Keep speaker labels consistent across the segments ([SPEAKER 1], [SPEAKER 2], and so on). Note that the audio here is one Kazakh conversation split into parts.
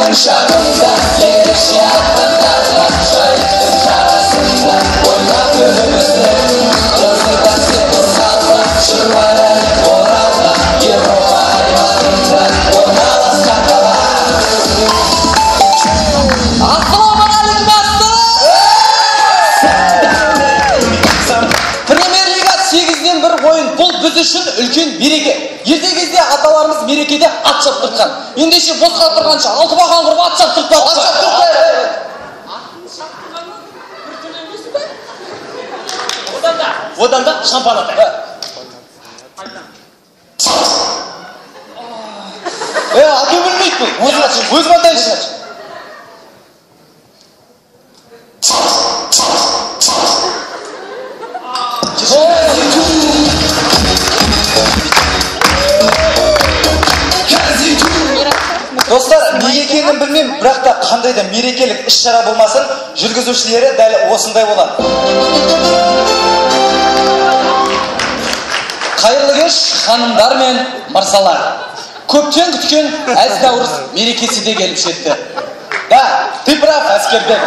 [SPEAKER 1] Сенің шағында ерекше атқандарға жайықтың жағасында ойнап күнімізді жазықта сен ұрғалға жырлар әлі оралға Европа аймағында орналасқан қала
[SPEAKER 2] Ассалаумағалейкум Премьер-лига 8-ден 1 ойын. Бұл біз үшін үлкен мереке. Ерте кезде аталарымыз мерекеде ат шаптырған. Ендеше босқа тұрғанша 6 бақан құрып ат шаптырып одан да шампан атайық. Ату білмейді бұл. Өзім атайыншы. Достар, неге екенін білмеймін, бірақ та қандай да мерекелік іс-шара болмасын, жүргізушілері дәл осындай болады. Қайырлы кеш, ханымдар мен мырзалар. Көптен күткен әз-наурыз мерекесі де келіп жетті. Да, ты прав, Әскербек.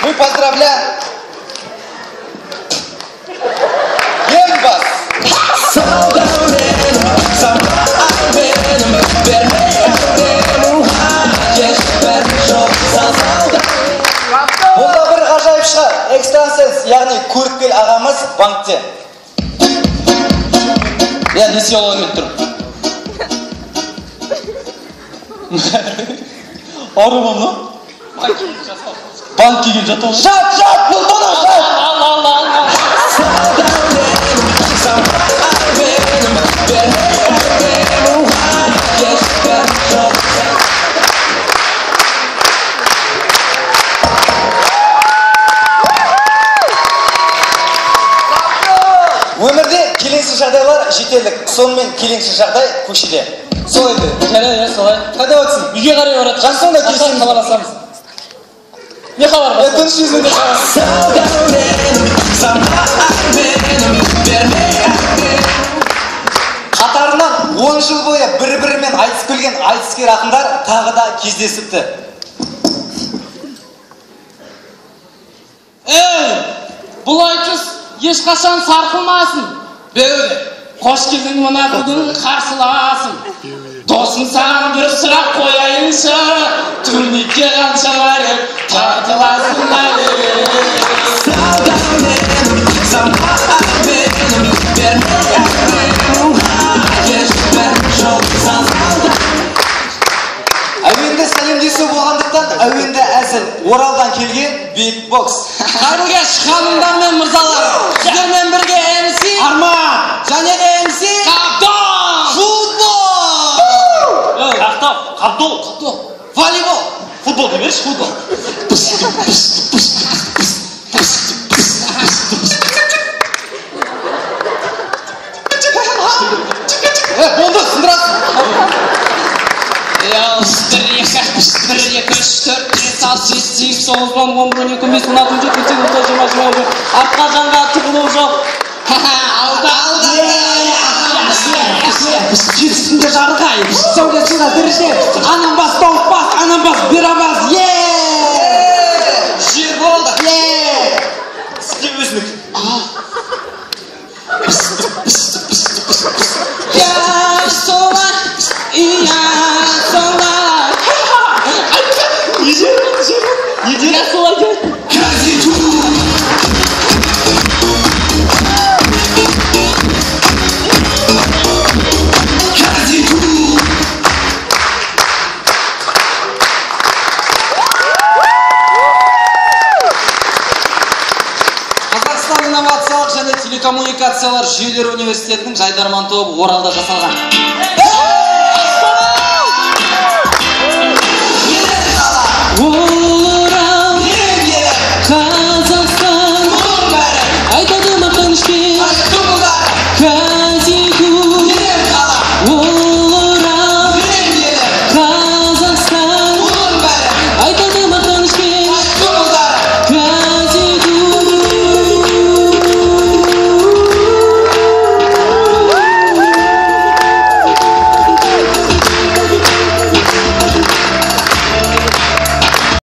[SPEAKER 2] Мы поздравляем Ембас! Бұл да бір ғажайып шығар. Экстрасенс, яғни көріпкел ағамыз банкте. Несие олай өтіп тұр. Ауру мұны? Банк келген жатыр. Жат, бұл бұны жат! Өмірде келеңсіз жағдайлар жетерлік. Сонымен келеңсіз жағдай көшеде. Солай еді. Солай. Қайда өтсін? Үйге қарай барады. Жақсы онда келсеңіз хабарласамыз. Не хабар бар? Түн жүзінде хабар. Қатарынан 10 жыл бойы бір-бірімен айтысып келген айтыскер ақындар тағы да кездесіпті.
[SPEAKER 3] Бұл айтыс ешқашан сарқылмасын. Қош келдің мына бүгін қарсыласын. Досың саған бір сұрақ қояйыншы, турникке қанша барып тартыласын әлі.
[SPEAKER 2] Әуенде сәлемдесу болғандықтан әуенде әзіл Оралдан келген битбокс.
[SPEAKER 3] Қайырлы кеш, ханымдар мен мырзалар. Сіздермен бірге MC
[SPEAKER 2] Арман
[SPEAKER 3] және MC Қабдол. Футбол.
[SPEAKER 2] Қабдол.
[SPEAKER 3] Волейбол.
[SPEAKER 2] Футбол демеші, футбол. Болды, сындырасың.
[SPEAKER 3] 1, 2, 3, 4, 5, 6, 7, 8, 9, 10, 11, 12, 15, 16, 17, 18, 19, 20, артқа жанға тығылу жоқ. Алда. Жетісінде жарғай, саудасына діріше, анам бас, тауық бас, анам бас, бера бас,
[SPEAKER 2] Жер болды. Сізге өзінік.
[SPEAKER 3] Солай.
[SPEAKER 2] Неде?
[SPEAKER 3] Солай дед.
[SPEAKER 2] Қазақстан инновациялық және телекоммуникациялар жүйелері университетінің жайдарман тобы Оралда жасалған.
[SPEAKER 3] Ооо